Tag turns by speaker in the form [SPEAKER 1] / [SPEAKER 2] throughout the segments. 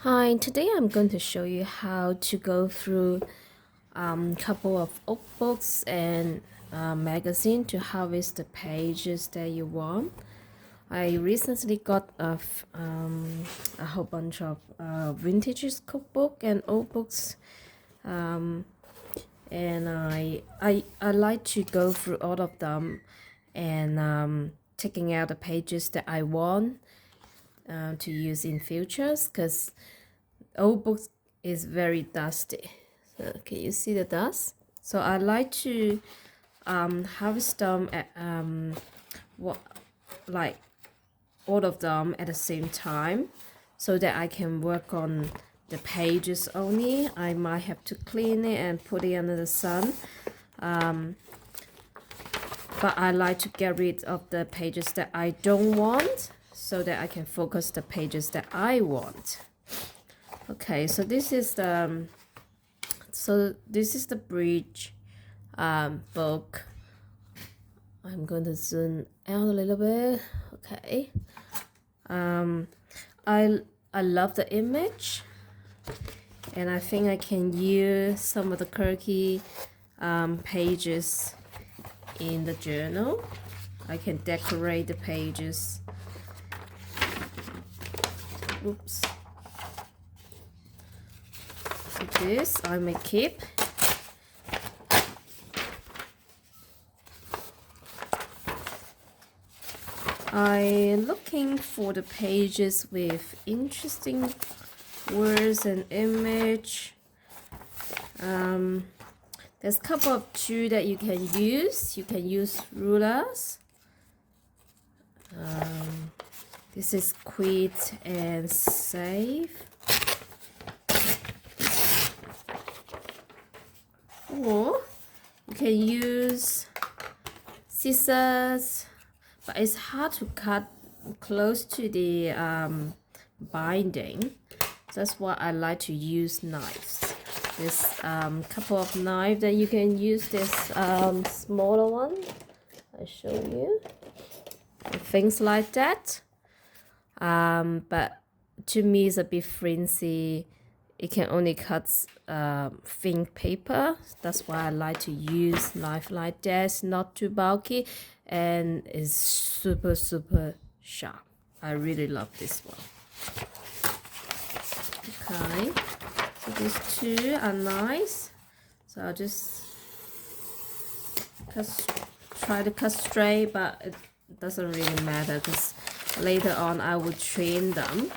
[SPEAKER 1] Hi, today I'm going to show you how to go through couple of books and magazine to harvest the pages that you want. I recently got a whole bunch of vintage cookbook and old books, and I like to go through all of them and taking out the pages that I want to use in futures because old books is very dusty. So can you see the dust? So I like to harvest them at what like all of them at the same time so that I can work on the pages only. I might have to clean it and put it under the sun. But I like to get rid of the pages that I don't want so that I can focus the pages that I want. Okay, so this is the bridge book. I'm going to zoom out a little bit. Okay. I love the image, and I think I can use some of the quirky pages in the journal. I can decorate the pages. Oops. This I may keep. I'm looking for the pages with interesting words and image. There's a couple of two that you can use. You can use rulers. This is quit and save. Or you can use scissors, but it's hard to cut close to the binding. That's why I like to use knives. There's couple of knives that you can use. This smaller one I show you, and things like that. But to me it's a bit flimsy. It can only cut thin paper. That's why I like to use knife like that. Not too bulky and is super sharp. I really love this one. Okay, so these two are nice. So I'll just try to cut straight, but it doesn't really matter because later on I will trim them.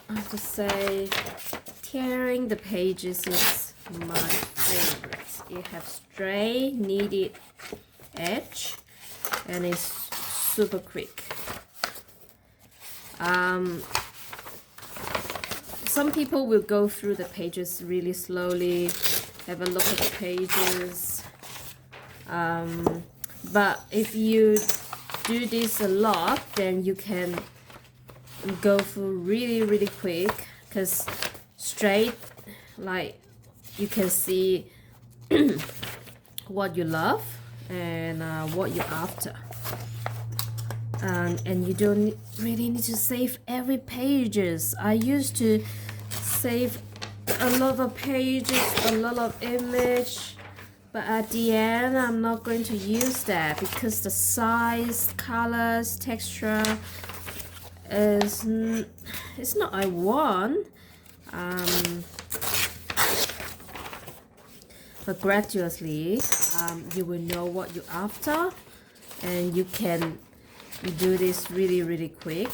[SPEAKER 1] I have to say, tearing the pages is my favorite. You have straight, kneaded edge, and it's super quick. Some people will go through the pages really slowly, have a look at the pages. But if you do this a lot, then you can go through really quick because straight, like you can see what you love and what you're after, and you don't really need to save every pages. I used to save a lot of pages, a lot of image, but at the end I'm not going to use that because the size, colors, texture is it's not I want. But gradually you will know what you're after, and you can do this really quick.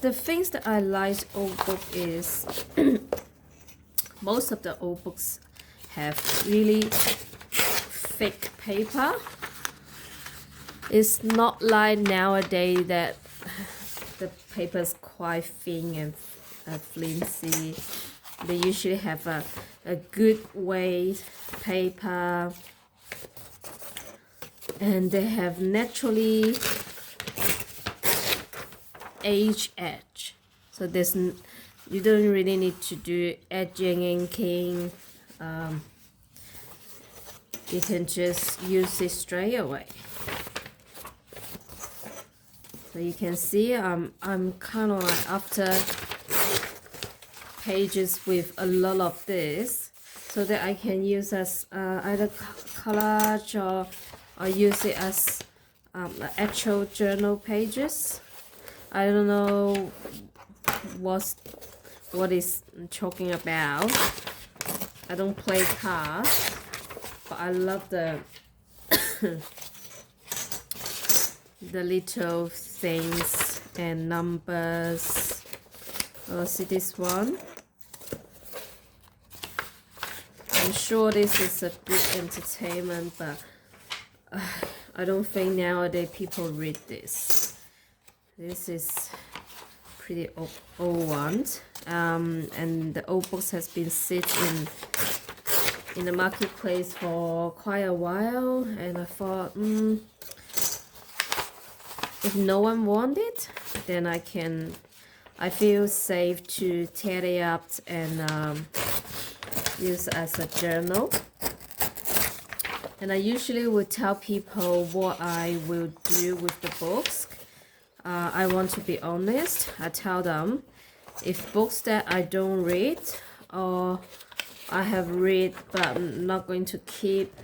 [SPEAKER 1] The things that I like old book is most of the old books have really thick paper. It's not like nowadays that the paper is quite thin and flimsy. They usually have a good weight paper, and they have naturally aged edge. So you don't really need to do edging, inking. you can just use it straight away. So you can see I'm kind of like after pages with a lot of this, so that I can use as either collage or use it as actual journal pages. I don't know what is talking about. I don't play cards, but I love the the little things and numbers. Oh, see this one? I'm sure this is a good entertainment, but I don't think nowadays people read this. This is pretty old one, and the old books has been sitting in the marketplace for quite a while, and I thought, if no one wants it, then I feel safe to tear it up and use as a journal. And I usually would tell people what I will do with the books. I want to be honest. I tell them if books that I don't read or I have read but I'm not going to keep,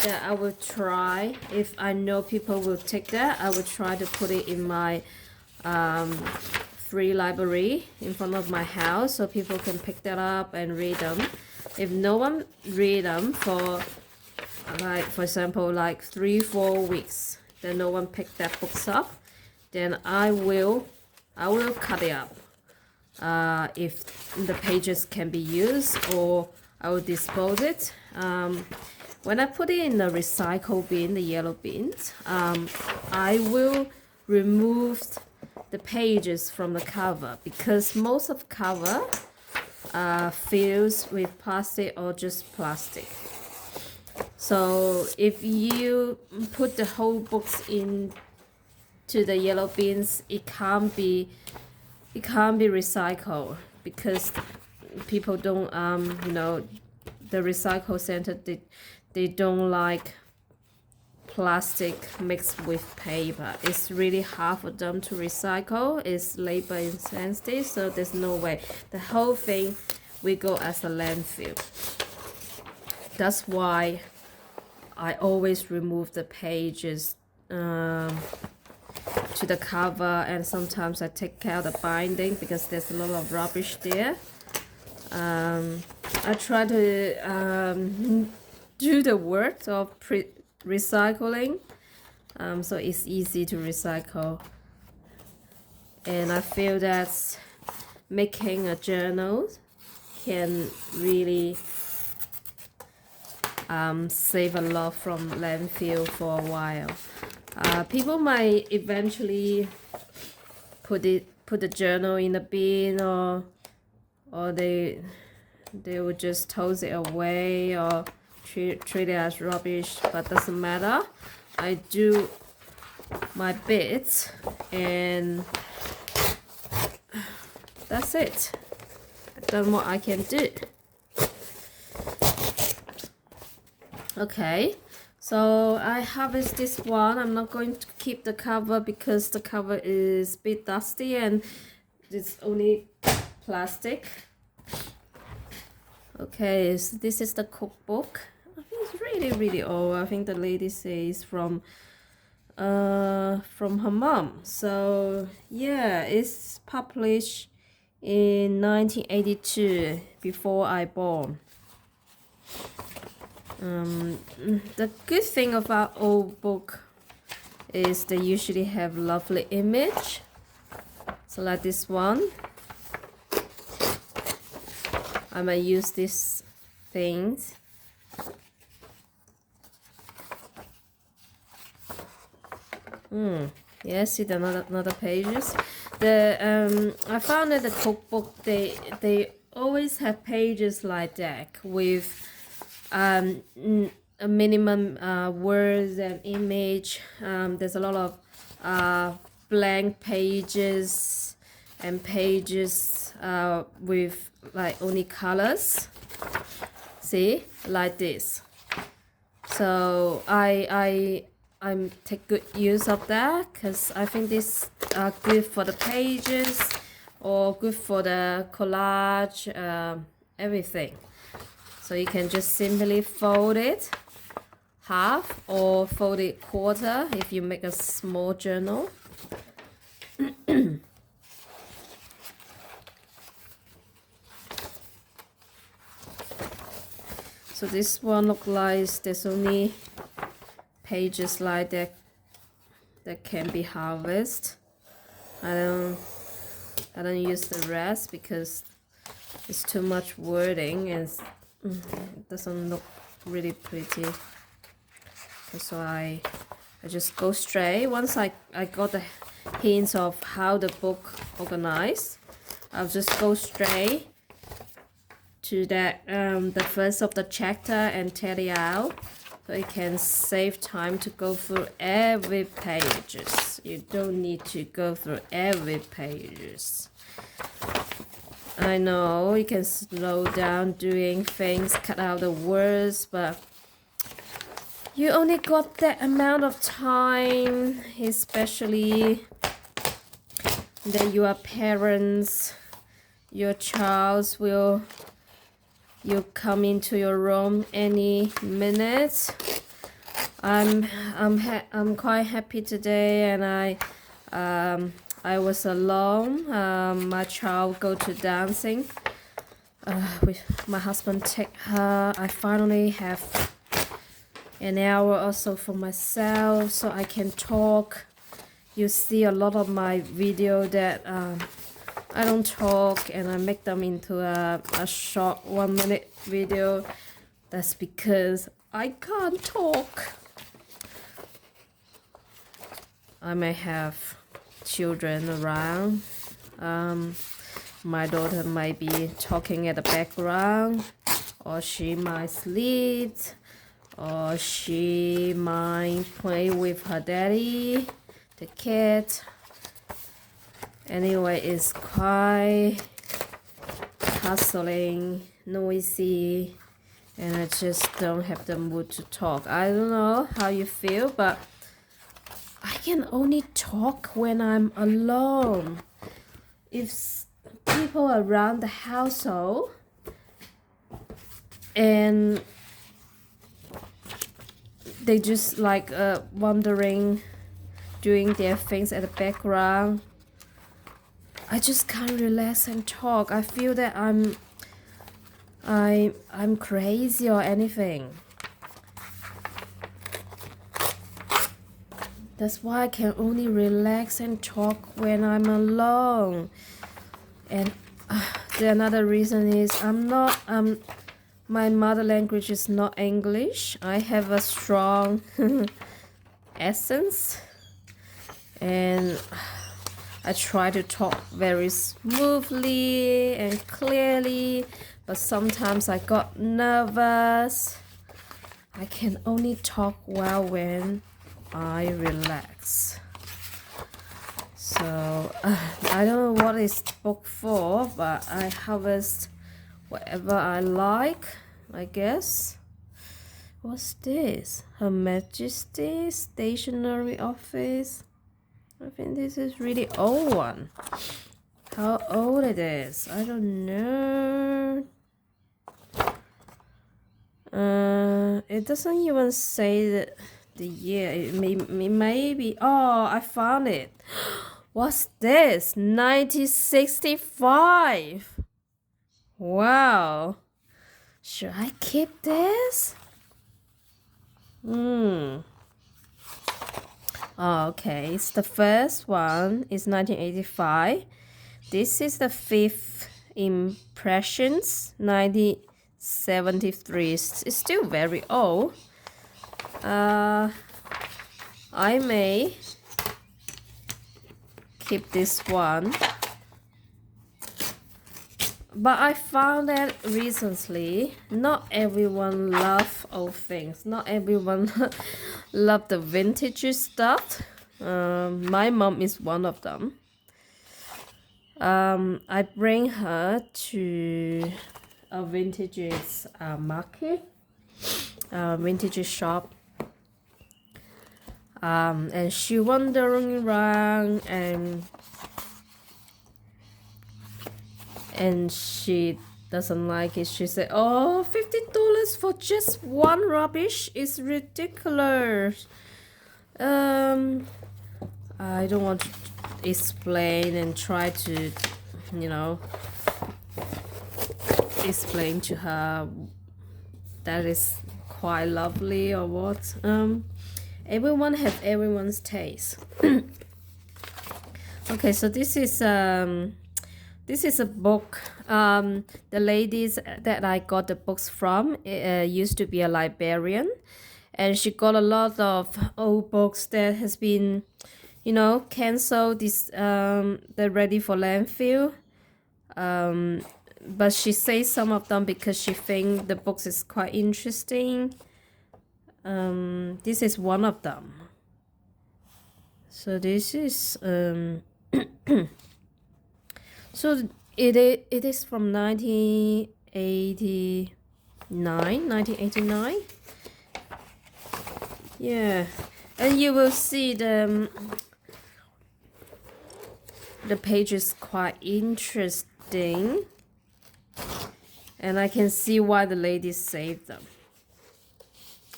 [SPEAKER 1] that I will try. If I know people will take that, I will try to put it in my free library in front of my house so people can pick that up and read them. If no one read them for example 3-4 weeks, then no one picked that books up, then I will cut it up if the pages can be used, or I will dispose it. When I put it in the recycle bin, the yellow bins, I will remove the pages from the cover, because most of the cover fills with plastic or just plastic. So if you put the whole books into the yellow bins, it can't be recycled, because people don't the recycle center, they don't like plastic mixed with paper. It's really hard for them to recycle. It's labor intensive, so there's no way. The whole thing will go as a landfill. That's why I always remove the pages to the cover, and sometimes I take out the binding because there's a lot of rubbish there. I try to do the work of recycling, so it's easy to recycle, and I feel that making a journal can really save a lot from landfill for a while. People might eventually put the journal in a bin, or they would just toss it away or treat it as rubbish, but doesn't matter. I do my bit, and that's it. I've done what I can do. Okay, so I harvest this one. I'm not going to keep the cover because the cover is a bit dusty and it's only plastic. Okay, so this is the cookbook. I think it's really old. I think the lady says from her mom. So yeah, it's published in 1982, before I born. The good thing about old book is they usually have lovely image. So like this one, I might use these things. Yeah, see the another pages. I found that the cookbook, they always have pages like that with a minimum words and image. There's a lot of blank pages and pages with like only colors. See, like this. So I'm take good use of that because I think this are good for the pages or good for the collage, everything. So you can just simply fold it half or fold it quarter if you make a small journal. So this one look like there's only pages like that can be harvested. I don't use the rest because it's too much wording and it doesn't look really pretty. So I just go straight. Once I got the hints of how the book organized, I'll just go straight to that the first of the chapter and tear it out, so it can save time to go through every pages. You don't need to go through every pages. I know you can slow down doing things, cut out the words, but you only got that amount of time, especially that you are parents. Your child will come into your room any minute. I'm quite happy today, and I was alone. My child go to dancing. With my husband take her. I finally have an hour or so for myself, so I can talk. You see a lot of my video that I don't talk and I make them into a short 1 minute video. That's because I can't talk. I may have children around. My daughter might be talking at the background, or she might sleep, or she might play with her daddy, the cat. Anyway, it's quite hustling, noisy, and I just don't have the mood to talk. I don't know how you feel, but I can only talk when I'm alone. If people around the household and they just like wandering, doing their things at the background, I just can't relax and talk. I feel that I'm crazy or anything. That's why I can only relax and talk when I'm alone. And the another reason is my mother language is not English. I have a strong accent, and I try to talk very smoothly and clearly, but sometimes I got nervous. I can only talk well when I relax. So I don't know what is book for, but I harvest whatever I like, I guess. What's this? Her Majesty's Stationery Office. I think this is really old one. How old it is? I don't know. It doesn't even say the year. It may be. Oh, I found it. What's this? 1965. Wow. Should I keep this? Oh, okay, it's the first one is 1985. This is the fifth impressions, 1973. It's still very old. I may keep this one, but I found that recently not everyone love old things. Not everyone love the vintage stuff. My mom is one of them. I bring her to a vintage market, vintage shop. And she wandering around and she doesn't like it. She said, "Oh, $50 for just one rubbish is ridiculous." I don't want to explain and try to, you know, explain to her that is quite lovely or what. Everyone has everyone's taste. Okay, so this is a book. The ladies that I got the books from used to be a librarian, and she got a lot of old books that has been, you know, canceled. They're ready for landfill. But she says some of them because she thinks the books is quite interesting. This is one of them. So this is so it is from 1989. Yeah, and you will see the page is quite interesting, and I can see why the ladies saved them.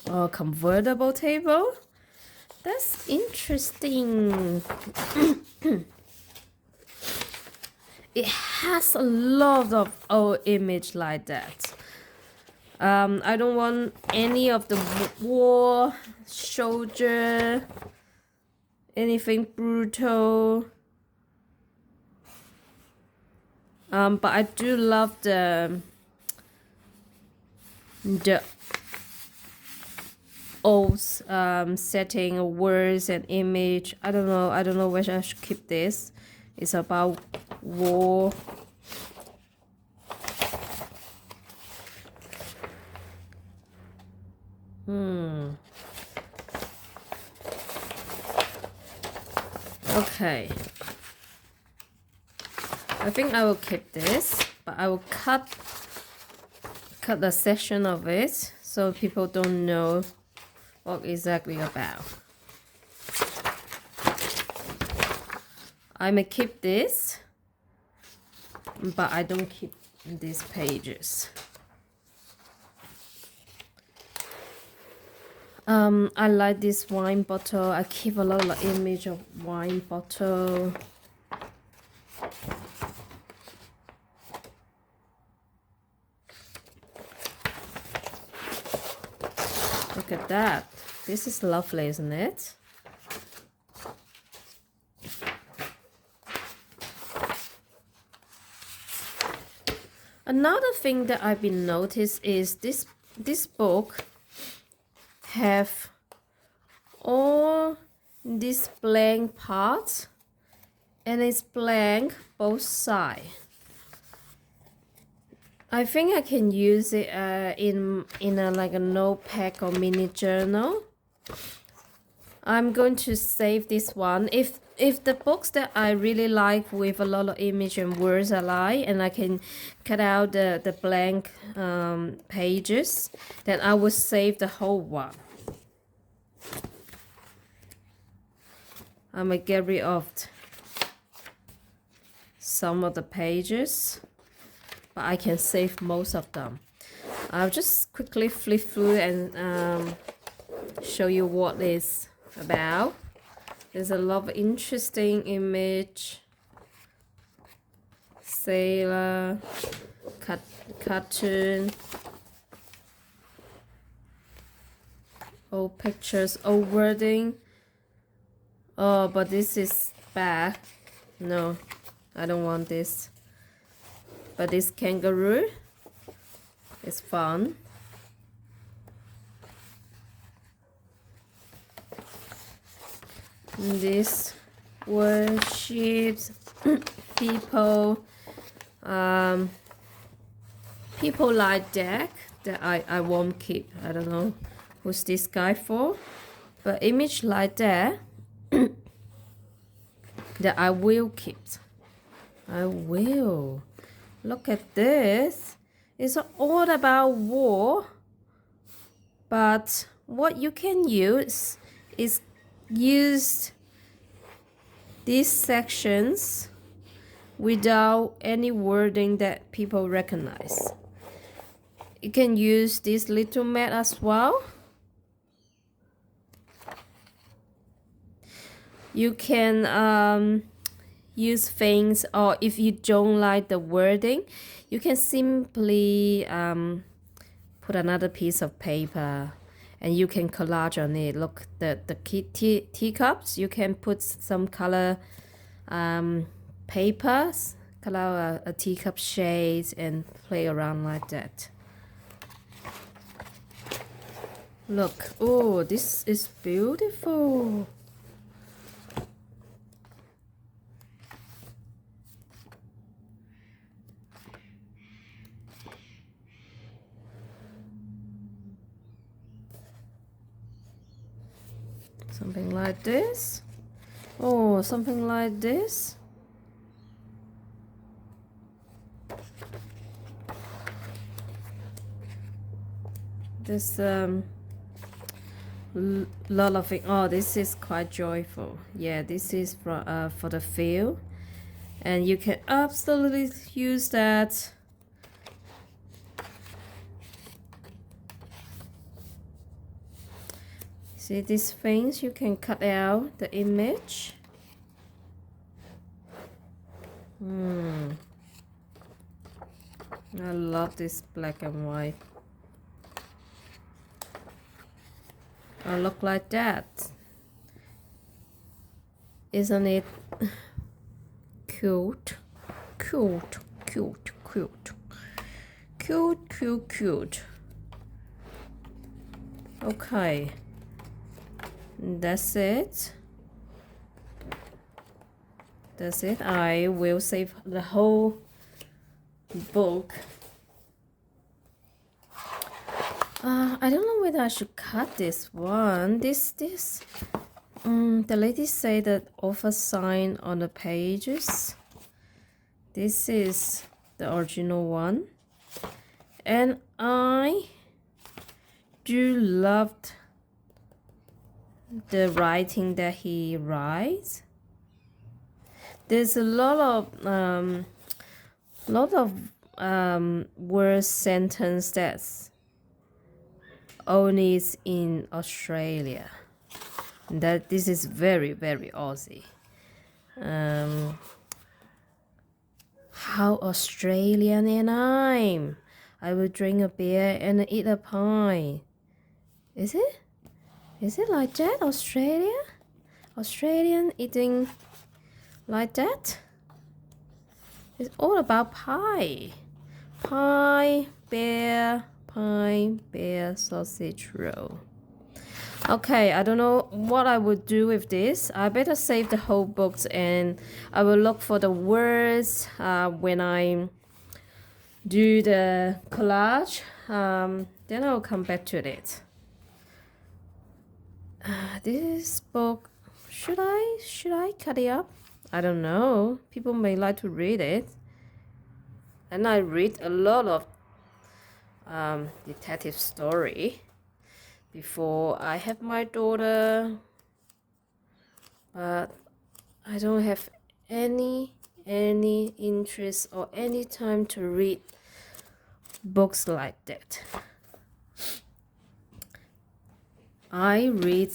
[SPEAKER 1] Oh, convertible table? That's interesting. It has a lot of old image like that. I don't want any of the war, soldier, anything brutal. But I do love the old setting, words and image. I don't know whether I should keep this. It's about war. Okay, I think I will keep this, but I will cut the section of it so people don't know what exactly about. I may keep this, but I don't keep these pages. I like this wine bottle. I keep a lot of image of wine bottle. Look at that. This is lovely, isn't it? Another thing that I've been noticed is this book have all these blank parts, and it's blank both sides. I think I can use it in a like a notepad or mini journal. I'm going to save this one. If the books that I really like with a lot of image and words I like, and I can cut out the blank pages, then I will save the whole one. I might get rid of some of the pages, but I can save most of them. I'll just quickly flip through and show you what it's about. There's a lot of interesting image, sailor, cartoon, old pictures, old wording. Oh, but this is bad. No, I don't want this. But this kangaroo is fun. This worships people. People like that I won't keep. I don't know who's this guy for, but image like that that I will keep. I will. Look at this. It's all about war, but what you can use is use these sections without any wording that people recognize. You can use this little mat as well. You can use things, or if you don't like the wording, you can simply put another piece of paper and you can collage on it. Look, the teacups, you can put some color papers, color a teacup shades and play around like that. Look, oh, this is beautiful. Something like this. Oh, something like this. There's lot of it. Oh, this is quite joyful. Yeah, this is for the feel, and you can absolutely use that. See these things, you can cut out the image. I love this black and white. I look like that. Isn't it cute? Cute, cute, cute. Cute, cute, cute. Okay. That's it. That's it. I will save the whole book. I don't know whether I should cut this one. The lady said that author sign on the pages. This is the original one. And I do love the writing that he writes. There's a lot of word sentence that's only is in Australia. That this is very, very Aussie. How Australian am I? I will drink a beer and eat a pie. Is it? Is it like that, Australia? Australian eating like that? It's all about pie. Pie, bear, sausage roll. Okay, I don't know what I would do with this. I better save the whole books and I will look for the words when I do the collage. Then I'll come back to it. This book, should I cut it up? I don't know. People may like to read it. And I read a lot of detective story before I have my daughter, but I don't have any interest or any time to read books like that. I read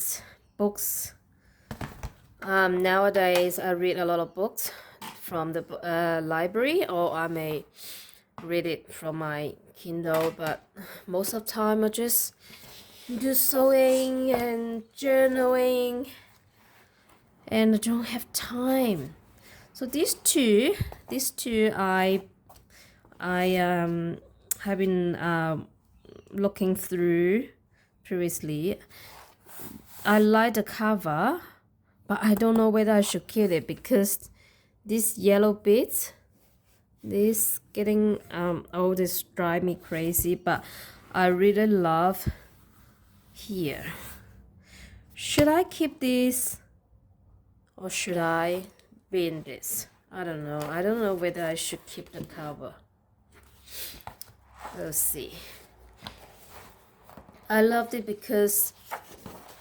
[SPEAKER 1] books nowadays. I read a lot of books from the library, or I may read it from my Kindle, but most of the time I just do sewing and journaling and I don't have time. So these two I have been looking through previously. I like the cover, but I don't know whether I should keep it because this yellow bit, this getting this drive me crazy, but I really love here. Should I keep this or should I bin this? I don't know. I don't know whether I should keep the cover. Let's see. I loved it because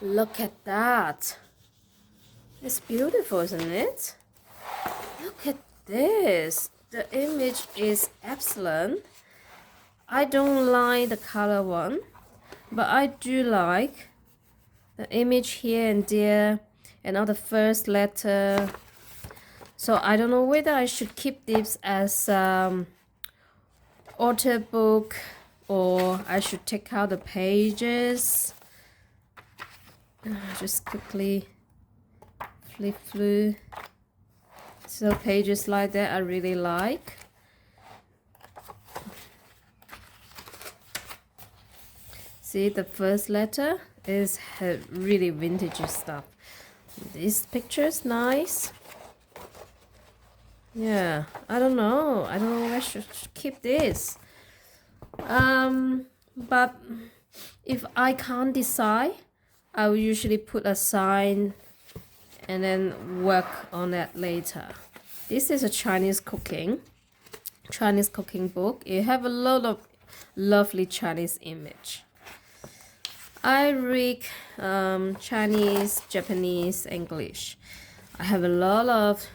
[SPEAKER 1] look at that. It's beautiful, isn't it? Look at this. The image is excellent. I don't like the color one, but I do like the image here and there and on the first letter. So I don't know whether I should keep this as author book or I should take out the pages. Just quickly flip through. So pages like that I really like. See, the first letter is really vintage stuff. This picture is nice. Yeah, I don't know if I should keep this. But if I can't decide, I will usually put a sign and then work on that later. This is a Chinese cooking book. It have a lot of lovely Chinese image. I read Chinese, Japanese, English. I have a lot of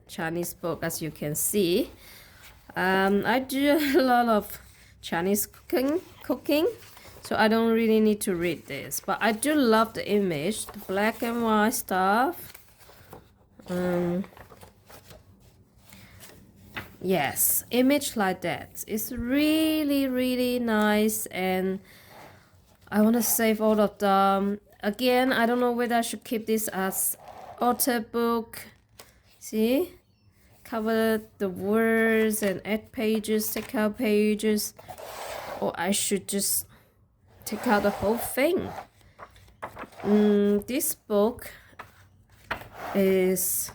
[SPEAKER 1] Chinese book, as you can see. I do a lot of Chinese cooking, so I don't really need to read this. But I do love the image, the black and white stuff. Yes, image like that. It's really, really nice, and I want to save all of them. Again, I don't know whether I should keep this as author book. See? Cover the words and add pages, take out pages. Or I should just take out the whole thing. This book is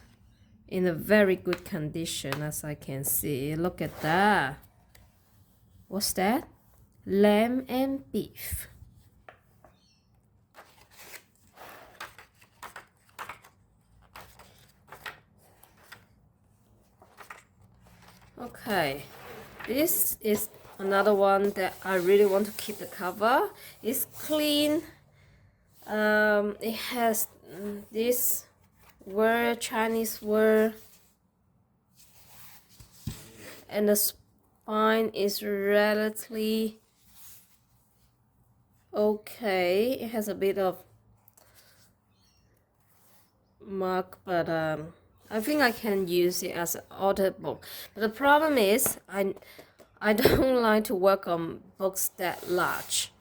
[SPEAKER 1] in a very good condition, as I can see. Look at that. What's that? Lamb and beef. Okay, this is another one that I really want to keep the cover. It's clean. It has this word, Chinese word, and the spine is relatively okay. It has a bit of mark, but I think I can use it as an author book. But the problem is I don't like to work on books that large.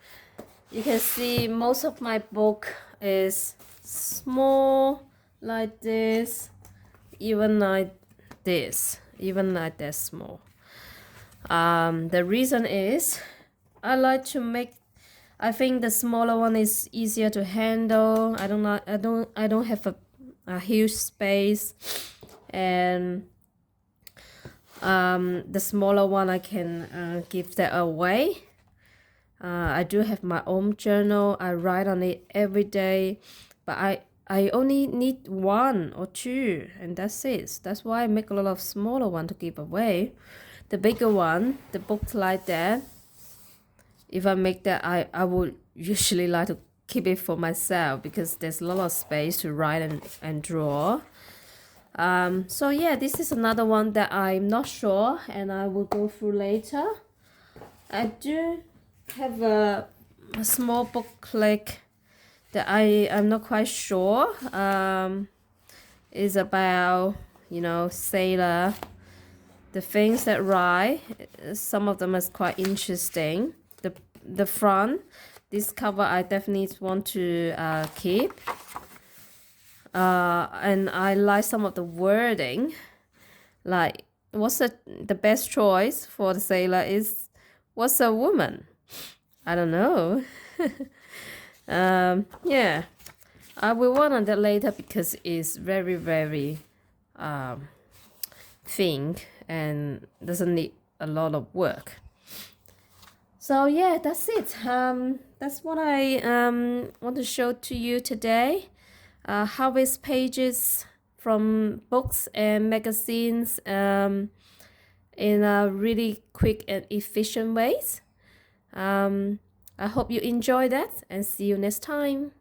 [SPEAKER 1] You can see most of my book is small like this, even like that small. The reason is I like to make, I think the smaller one is easier to handle. I don't have a huge space, and the smaller one I can give that away. I do have my own journal. I write on it every day, but I only need one or two, and that's it. That's why I make a lot of smaller one to give away. The bigger one, the books like that, if I make that, I would usually like to keep it for myself because there's a lot of space to write and draw. So yeah, this is another one that I'm not sure, and I will go through later. I do have a small booklet that I'm not quite sure. Is about, sailor, the things that write. Some of them is quite interesting. The front, this cover I definitely want to keep. And I like some of the wording, like what's the best choice for the sailor is what's a woman? I don't know. Yeah, I will work on that later because it's very, very thin and doesn't need a lot of work. So yeah, that's it. That's what I want to show to you today. Harvest pages from books and magazines in a really quick and efficient ways. I hope you enjoy that and see you next time.